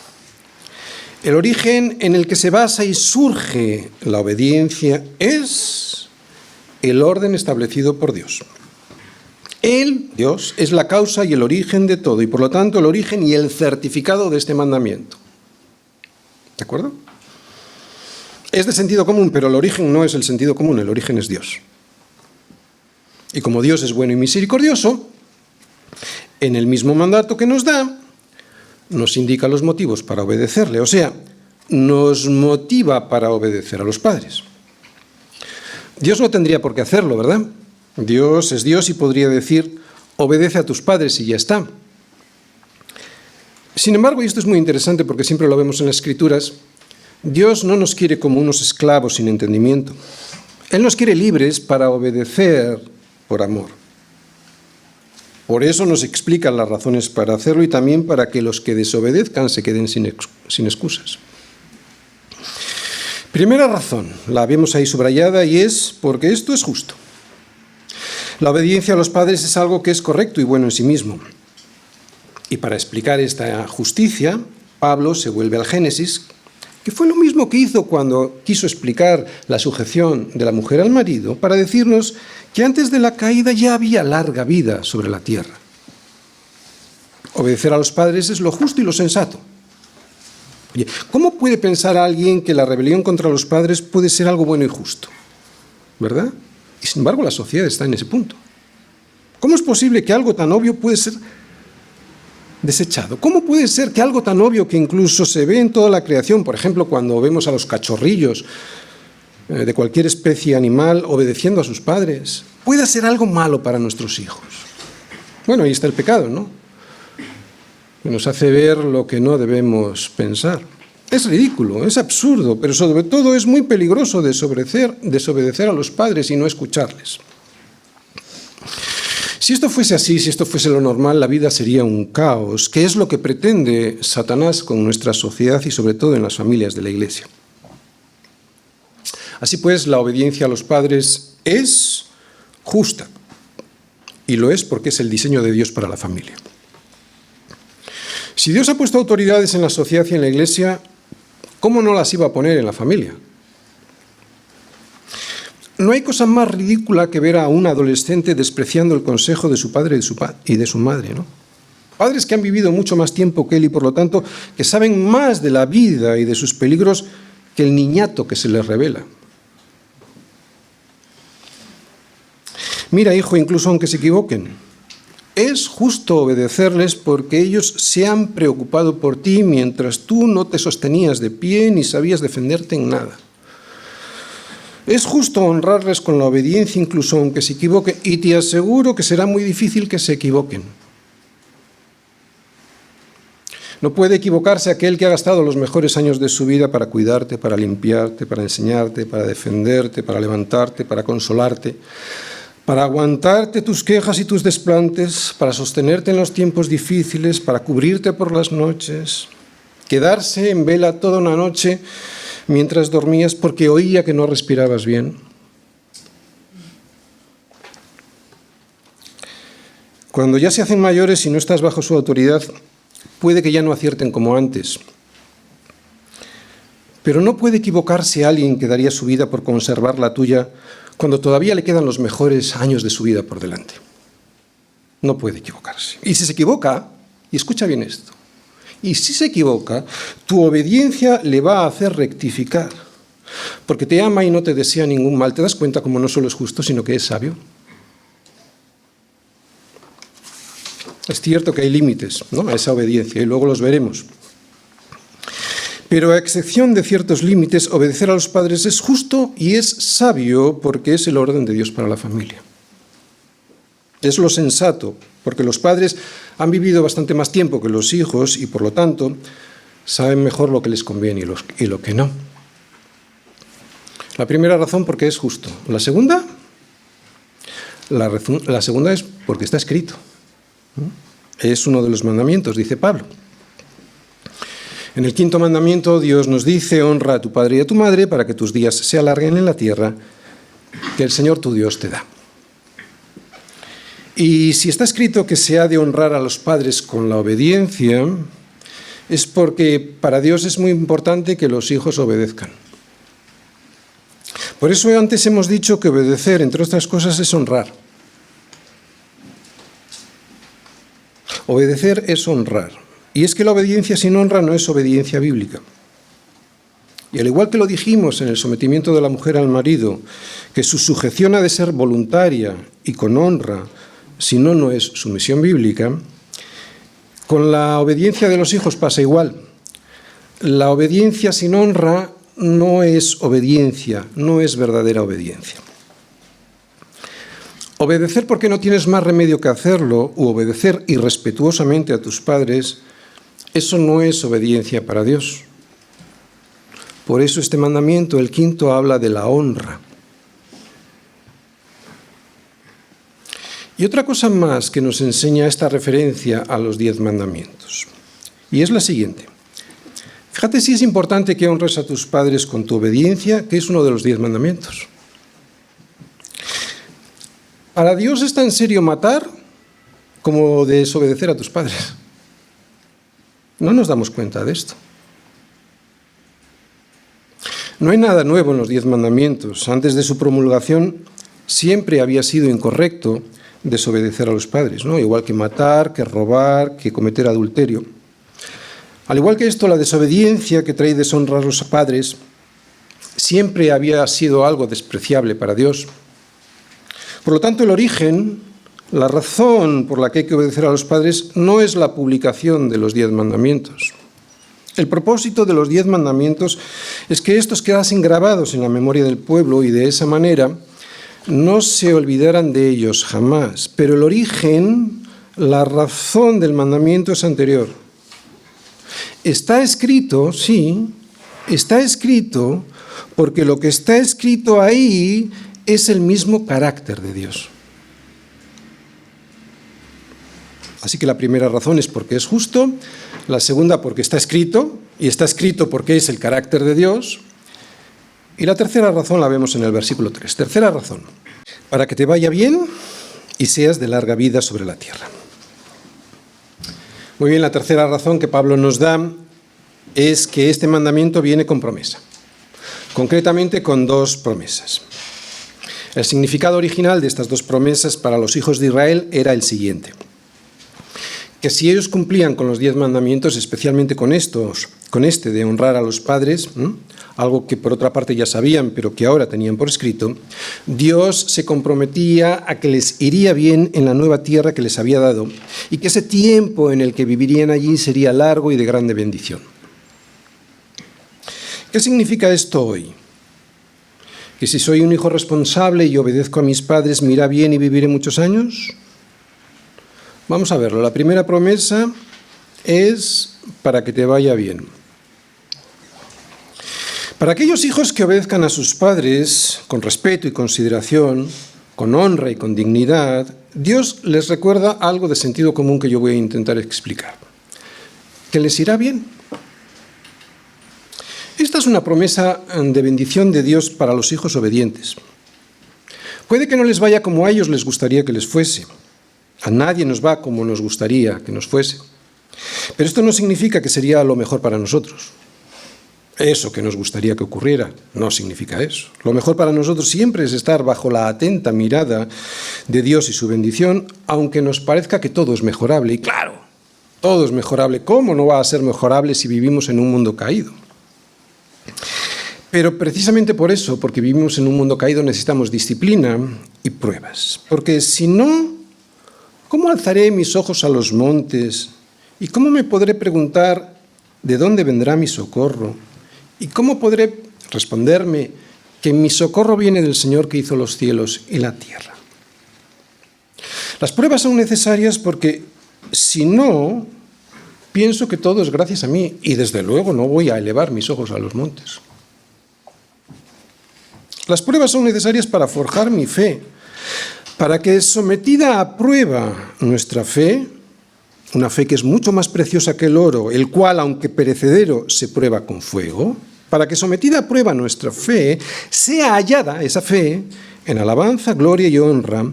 Speaker 1: el origen en el que se basa y surge la obediencia es el orden establecido por Dios. Él, Dios, es la causa y el origen de todo, y por lo tanto el origen y el certificado de este mandamiento. ¿De acuerdo? Es de sentido común, pero el origen no es el sentido común, el origen es Dios. Y como Dios es bueno y misericordioso, en el mismo mandato que nos da, nos indica los motivos para obedecerle, o sea, nos motiva para obedecer a los padres. Dios no tendría por qué hacerlo, ¿verdad? Dios es Dios y podría decir, obedece a tus padres y ya está. Sin embargo, y esto es muy interesante porque siempre lo vemos en las Escrituras, Dios no nos quiere como unos esclavos sin entendimiento. Él nos quiere libres para obedecer por amor. Por eso nos explica las razones para hacerlo y también para que los que desobedezcan se queden sin excusas. Primera razón, la vemos ahí subrayada y es porque esto es justo. La obediencia a los padres es algo que es correcto y bueno en sí mismo. Y para explicar esta justicia, Pablo se vuelve al Génesis, que fue lo mismo que hizo cuando quiso explicar la sujeción de la mujer al marido, para decirnos que antes de la caída ya había larga vida sobre la tierra. Obedecer a los padres es lo justo y lo sensato. Oye, ¿cómo puede pensar alguien que la rebelión contra los padres puede ser algo bueno y justo? ¿Verdad? Y sin embargo la sociedad está en ese punto. ¿Cómo es posible que algo tan obvio puede ser desechado? ¿Cómo puede ser que algo tan obvio que incluso se ve en toda la creación, por ejemplo, cuando vemos a los cachorrillos de cualquier especie animal obedeciendo a sus padres, pueda ser algo malo para nuestros hijos? Bueno, ahí está el pecado, ¿no? Que nos hace ver lo que no debemos pensar. Es ridículo, es absurdo, pero sobre todo es muy peligroso desobedecer a los padres y no escucharles. Si esto fuese así, si esto fuese lo normal, la vida sería un caos, que es lo que pretende Satanás con nuestra sociedad y sobre todo en las familias de la Iglesia. Así pues, la obediencia a los padres es justa, y lo es porque es el diseño de Dios para la familia. Si Dios ha puesto autoridades en la sociedad y en la Iglesia, ¿cómo no las iba a poner en la familia? No hay cosa más ridícula que ver a un adolescente despreciando el consejo de su padre y de su madre, ¿no? Padres que han vivido mucho más tiempo que él y por lo tanto que saben más de la vida y de sus peligros que el niñato que se les revela. Mira, hijo, incluso aunque se equivoquen, es justo obedecerles porque ellos se han preocupado por ti mientras tú no te sostenías de pie ni sabías defenderte en nada. Es justo honrarles con la obediencia incluso aunque se equivoquen, y te aseguro que será muy difícil que se equivoquen. No puede equivocarse aquel que ha gastado los mejores años de su vida para cuidarte, para limpiarte, para enseñarte, para defenderte, para levantarte, para consolarte, para aguantarte tus quejas y tus desplantes, para sostenerte en los tiempos difíciles, para cubrirte por las noches, quedarse en vela toda una noche mientras dormías porque oía que no respirabas bien. Cuando ya se hacen mayores y no estás bajo su autoridad, puede que ya no acierten como antes. Pero no puede equivocarse alguien que daría su vida por conservar la tuya cuando todavía le quedan los mejores años de su vida por delante. no puede equivocarse. Y si se equivoca, y escucha bien esto, y si se equivoca, tu obediencia le va a hacer rectificar, porque te ama y no te desea ningún mal. ¿Te das cuenta cómo no solo es justo, sino que es sabio? Es cierto que hay límites, ¿no?, a esa obediencia, y luego los veremos. Pero a excepción de ciertos límites, obedecer a los padres es justo y es sabio porque es el orden de Dios para la familia. Es lo sensato, porque los padres han vivido bastante más tiempo que los hijos y, por lo tanto, saben mejor lo que les conviene y lo que no. La primera razón, porque es justo. La segunda es porque está escrito. Es uno de los mandamientos, dice Pablo. En el 5.º mandamiento, Dios nos dice: honra a tu padre y a tu madre para que tus días se alarguen en la tierra que el Señor tu Dios te da. Y si está escrito que se ha de honrar a los padres con la obediencia, es porque para Dios es muy importante que los hijos obedezcan. Por eso antes hemos dicho que obedecer, entre otras cosas, es honrar. Obedecer es honrar. Y es que la obediencia sin honra no es obediencia bíblica. Y al igual que lo dijimos en el sometimiento de la mujer al marido, que su sujeción ha de ser voluntaria y con honra, si no, no es sumisión bíblica, con la obediencia de los hijos pasa igual. La obediencia sin honra no es obediencia, no es verdadera obediencia. Obedecer porque no tienes más remedio que hacerlo, u obedecer irrespetuosamente a tus padres, eso no es obediencia para Dios. Por eso este mandamiento, el 5.º, habla de la honra. Y otra cosa más que nos enseña esta referencia a los 10 mandamientos, y es la siguiente. Fíjate si es importante que honres a tus padres con tu obediencia, que es uno de los 10 mandamientos. Para Dios es tan serio matar como desobedecer a tus padres. No nos damos cuenta de esto. No hay nada nuevo en los 10 mandamientos. Antes de su promulgación siempre había sido incorrecto desobedecer a los padres, ¿no? Igual que matar, que robar, que cometer adulterio. Al igual que esto, la desobediencia que trae deshonra a los padres siempre había sido algo despreciable para Dios. Por lo tanto, el origen, la razón por la que hay que obedecer a los padres no es la publicación de los 10 mandamientos. El propósito de los 10 mandamientos es que estos quedasen grabados en la memoria del pueblo y de esa manera no se olvidaran de ellos jamás. Pero el origen, la razón del mandamiento es anterior. Está escrito, sí, está escrito porque lo que está escrito ahí es el mismo carácter de Dios. Así que la primera razón es porque es justo, la segunda porque está escrito, y está escrito porque es el carácter de Dios, y la tercera razón la vemos en el versículo 3. Tercera razón, para que te vaya bien y seas de larga vida sobre la tierra. Muy bien, la tercera razón que Pablo nos da es que este mandamiento viene con promesa, concretamente con 2 promesas. El significado original de estas 2 promesas para los hijos de Israel era el siguiente: que si ellos cumplían con los 10 mandamientos, especialmente con este de honrar a los padres, algo que por otra parte ya sabían, pero que ahora tenían por escrito, Dios se comprometía a que les iría bien en la nueva tierra que les había dado y que ese tiempo en el que vivirían allí sería largo y de grande bendición. ¿Qué significa esto hoy? ¿Que si soy un hijo responsable y obedezco a mis padres me irá bien y viviré muchos años? Vamos a verlo. La primera promesa es para que te vaya bien. Para aquellos hijos que obedezcan a sus padres con respeto y consideración, con honra y con dignidad, Dios les recuerda algo de sentido común que yo voy a intentar explicar: que les irá bien. Esta es una promesa de bendición de Dios para los hijos obedientes. Puede que no les vaya como a ellos les gustaría que les fuese. A nadie nos va como nos gustaría que nos fuese. Pero esto no significa que sería lo mejor para nosotros. eso que nos gustaría que ocurriera. No significa eso. Lo mejor para nosotros siempre es estar bajo la atenta mirada de Dios y su bendición, aunque nos parezca que todo es mejorable. Y claro, todo es mejorable. ¿Cómo no va a ser mejorable si vivimos en un mundo caído? Pero precisamente por eso, porque vivimos en un mundo caído, necesitamos disciplina y pruebas. Porque si no, ¿cómo alzaré mis ojos a los montes? ¿Y cómo me podré preguntar de dónde vendrá mi socorro? ¿Y cómo podré responderme que mi socorro viene del Señor que hizo los cielos y la tierra? Las pruebas son necesarias porque si no, pienso que todo es gracias a mí y desde luego no voy a elevar mis ojos a los montes. Las pruebas son necesarias para forjar mi fe, para que sometida a prueba nuestra fe, una fe que es mucho más preciosa que el oro, el cual, aunque perecedero, se prueba con fuego, para que sometida a prueba nuestra fe, sea hallada esa fe en alabanza, gloria y honra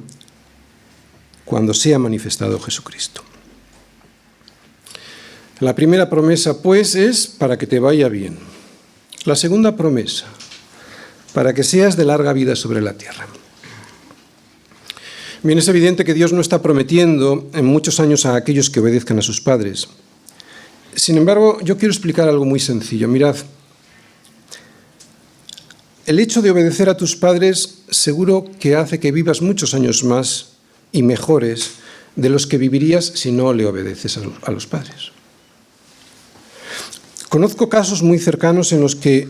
Speaker 1: cuando sea manifestado Jesucristo. La primera promesa, pues, es para que te vaya bien. La segunda promesa, para que seas de larga vida sobre la tierra. Bien, es evidente que Dios no está prometiendo en muchos años a aquellos que obedezcan a sus padres. Sin embargo, yo quiero explicar algo muy sencillo. Mirad, el hecho de obedecer a tus padres seguro que hace que vivas muchos años más y mejores de los que vivirías si no le obedeces a los padres. Conozco casos muy cercanos en los que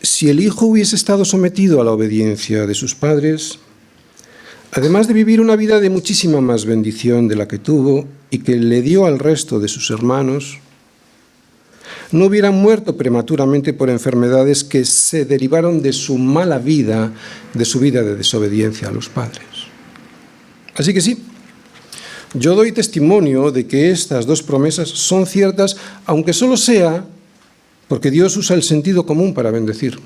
Speaker 1: si el hijo hubiese estado sometido a la obediencia de sus padres, además de vivir una vida de muchísima más bendición de la que tuvo y que le dio al resto de sus hermanos, no hubieran muerto prematuramente por enfermedades que se derivaron de su mala vida, de su vida de desobediencia a los padres. Así que sí, yo doy testimonio de que estas dos promesas son ciertas, aunque solo sea porque Dios usa el sentido común para bendecir.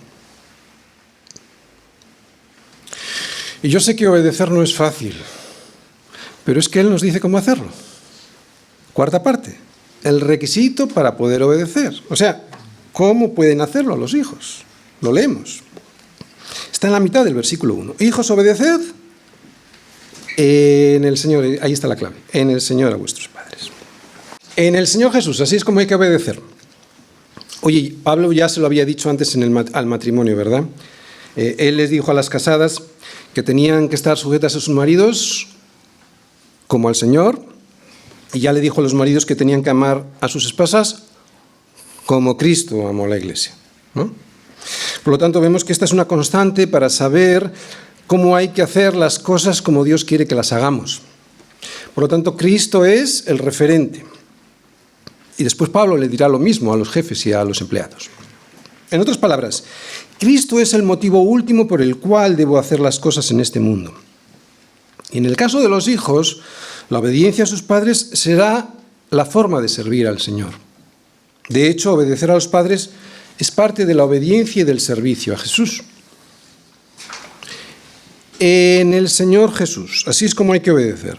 Speaker 1: Y yo sé que obedecer no es fácil, pero es que Él nos dice cómo hacerlo. Cuarta parte, el requisito para poder obedecer. O sea, ¿cómo pueden hacerlo los hijos? Lo leemos. Está en la mitad del versículo 1. Hijos, obedeced en el Señor, ahí está la clave, en el Señor a vuestros padres. En el Señor Jesús, así es como hay que obedecer. Oye, Pablo ya se lo había dicho antes al matrimonio, ¿verdad? Él les dijo a las casadas que tenían que estar sujetas a sus maridos como al Señor, y ya le dijo a los maridos que tenían que amar a sus esposas como Cristo amó a la Iglesia, ¿no? Por lo tanto, vemos que esta es una constante para saber cómo hay que hacer las cosas como Dios quiere que las hagamos. Por lo tanto, Cristo es el referente. Y después Pablo le dirá lo mismo a los jefes y a los empleados. En otras palabras, Cristo es el motivo último por el cual debo hacer las cosas en este mundo. Y en el caso de los hijos, la obediencia a sus padres será la forma de servir al Señor. De hecho, obedecer a los padres es parte de la obediencia y del servicio a Jesús. En el Señor Jesús, así es como hay que obedecer.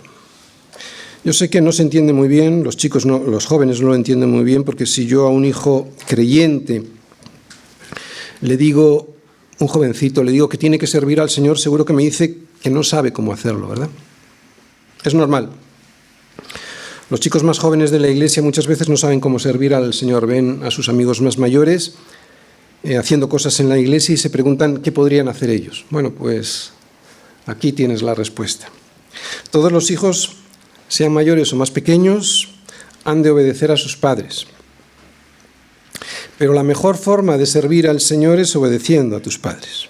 Speaker 1: Yo sé que no se entiende muy bien, los chicos no, los jóvenes no lo entienden muy bien, porque si yo a un hijo creyente le digo, un jovencito, le digo que tiene que servir al Señor, seguro que me dice que no sabe cómo hacerlo, ¿verdad? Es normal. Los chicos más jóvenes de la iglesia muchas veces no saben cómo servir al Señor. Ven a sus amigos más mayores haciendo cosas en la iglesia y se preguntan qué podrían hacer ellos. Bueno, pues aquí tienes la respuesta. Todos los hijos, sean mayores o más pequeños, han de obedecer a sus padres. Pero la mejor forma de servir al Señor es obedeciendo a tus padres.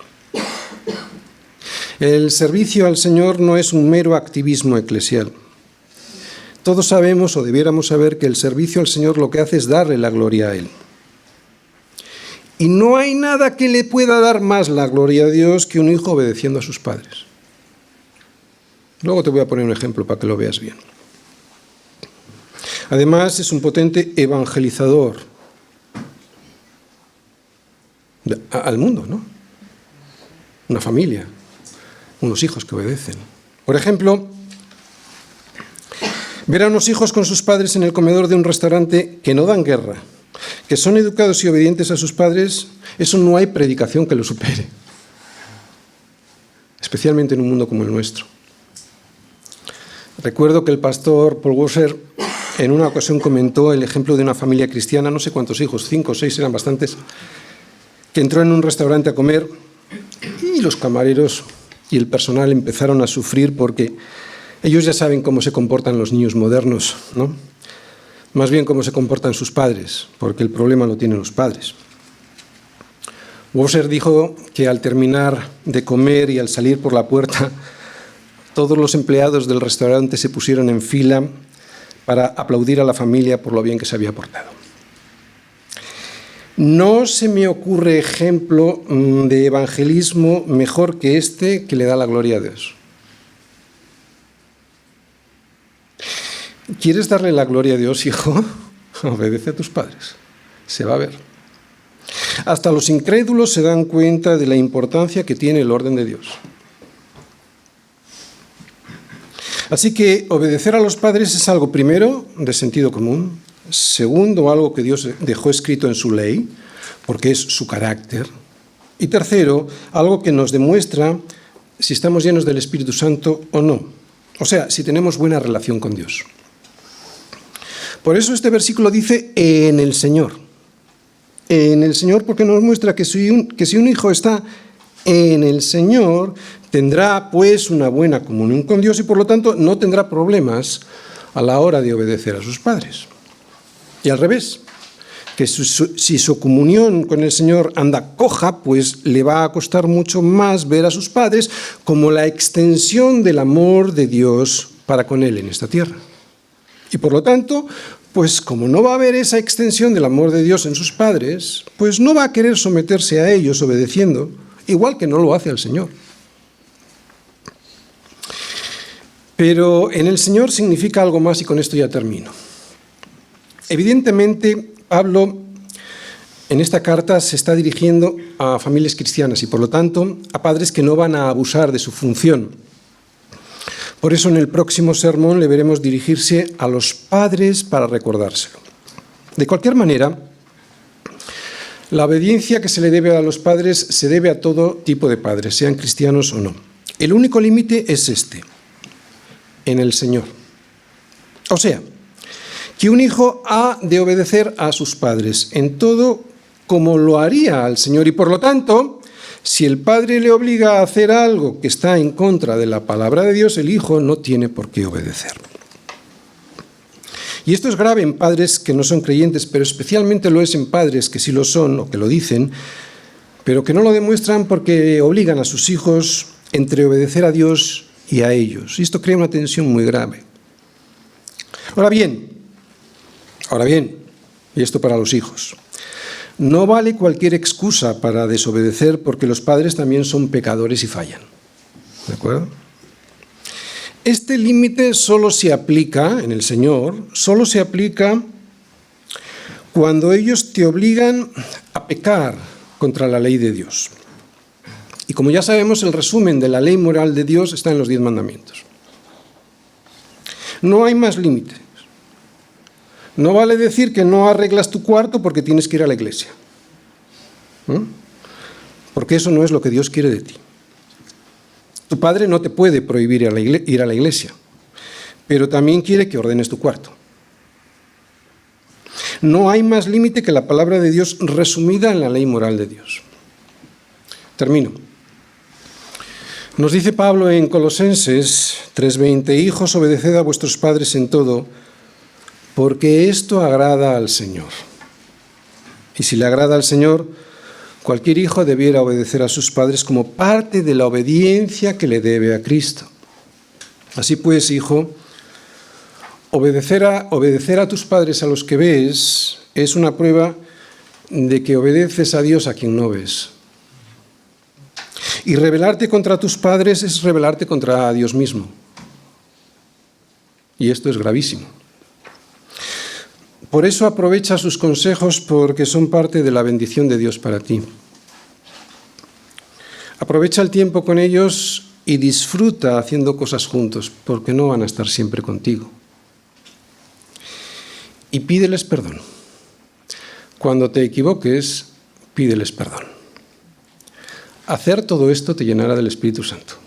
Speaker 1: El servicio al Señor no es un mero activismo eclesial. Todos sabemos o debiéramos saber que el servicio al Señor lo que hace es darle la gloria a Él. Y no hay nada que le pueda dar más la gloria a Dios que un hijo obedeciendo a sus padres. Luego te voy a poner un ejemplo para que lo veas bien. Además, es un potente evangelizador al mundo, ¿no? Una familia, unos hijos que obedecen. Por ejemplo, ver a unos hijos con sus padres en el comedor de un restaurante que no dan guerra, que son educados y obedientes a sus padres, eso no hay predicación que lo supere, especialmente en un mundo como el nuestro. Recuerdo que el pastor Paul Washer en una ocasión comentó el ejemplo de una familia cristiana, no sé cuántos hijos, 5 o 6 eran bastantes, que entró en un restaurante a comer y los camareros y el personal empezaron a sufrir porque ellos ya saben cómo se comportan los niños modernos, ¿no? Más bien cómo se comportan sus padres, porque el problema lo tienen los padres. Washer dijo que al terminar de comer y al salir por la puerta, todos los empleados del restaurante se pusieron en fila para aplaudir a la familia por lo bien que se había portado. No se me ocurre ejemplo de evangelismo mejor que este que le da la gloria a Dios. ¿Quieres darle la gloria a Dios, hijo? Obedece a tus padres. Se va a ver. Hasta los incrédulos se dan cuenta de la importancia que tiene el orden de Dios. Así que obedecer a los padres es algo, primero, de sentido común. Segundo, algo que Dios dejó escrito en su ley, porque es su carácter. Y tercero, algo que nos demuestra si estamos llenos del Espíritu Santo o no. O sea, si tenemos buena relación con Dios. Por eso este versículo dice en el Señor. En el Señor, porque nos muestra que si un hijo está en el Señor, tendrá pues una buena comunión con Dios y por lo tanto no tendrá problemas a la hora de obedecer a sus padres. Y al revés, que si su comunión con el Señor anda coja, pues le va a costar mucho más ver a sus padres como la extensión del amor de Dios para con él en esta tierra. Y por lo tanto, pues como no va a haber esa extensión del amor de Dios en sus padres, pues no va a querer someterse a ellos obedeciendo, igual que no lo hace al Señor. Pero en el Señor significa algo más y con esto ya termino. Evidentemente, Pablo en esta carta se está dirigiendo a familias cristianas y por lo tanto a padres que no van a abusar de su función. Por eso en el próximo sermón le veremos dirigirse a los padres para recordárselo. De cualquier manera, la obediencia que se le debe a los padres se debe a todo tipo de padres, sean cristianos o no. El único límite es este, en el Señor. O sea, que un hijo ha de obedecer a sus padres en todo como lo haría al Señor y por lo tanto, si el padre le obliga a hacer algo que está en contra de la palabra de Dios, el hijo no tiene por qué obedecer. Y esto es grave en padres que no son creyentes, pero especialmente lo es en padres que sí lo son o que lo dicen, pero que no lo demuestran porque obligan a sus hijos entre obedecer a Dios y a ellos. Y esto crea una tensión muy grave. Ahora bien, y esto para los hijos, no vale cualquier excusa para desobedecer porque los padres también son pecadores y fallan. ¿De acuerdo? Este límite solo se aplica, en el Señor, solo se aplica cuando ellos te obligan a pecar contra la ley de Dios. Y como ya sabemos, el resumen de la ley moral de Dios está en los 10 mandamientos. No hay más límites. No vale decir que no arreglas tu cuarto porque tienes que ir a la iglesia. Porque eso no es lo que Dios quiere de ti. Tu padre no te puede prohibir ir a la iglesia, pero también quiere que ordenes tu cuarto. No hay más límite que la palabra de Dios resumida en la ley moral de Dios. Termino. Nos dice Pablo en Colosenses 3:20, hijos, obedeced a vuestros padres en todo, porque esto agrada al Señor. Y si le agrada al Señor, cualquier hijo debiera obedecer a sus padres como parte de la obediencia que le debe a Cristo. Así pues, hijo, obedecer a tus padres a los que ves es una prueba de que obedeces a Dios a quien no ves. Y rebelarte contra tus padres es rebelarte contra Dios mismo. Y esto es gravísimo. Por eso aprovecha sus consejos porque son parte de la bendición de Dios para ti. Aprovecha el tiempo con ellos y disfruta haciendo cosas juntos porque no van a estar siempre contigo. Y pídeles perdón Cuando te equivoques, pídeles perdón. Hacer todo esto te llenará del Espíritu Santo.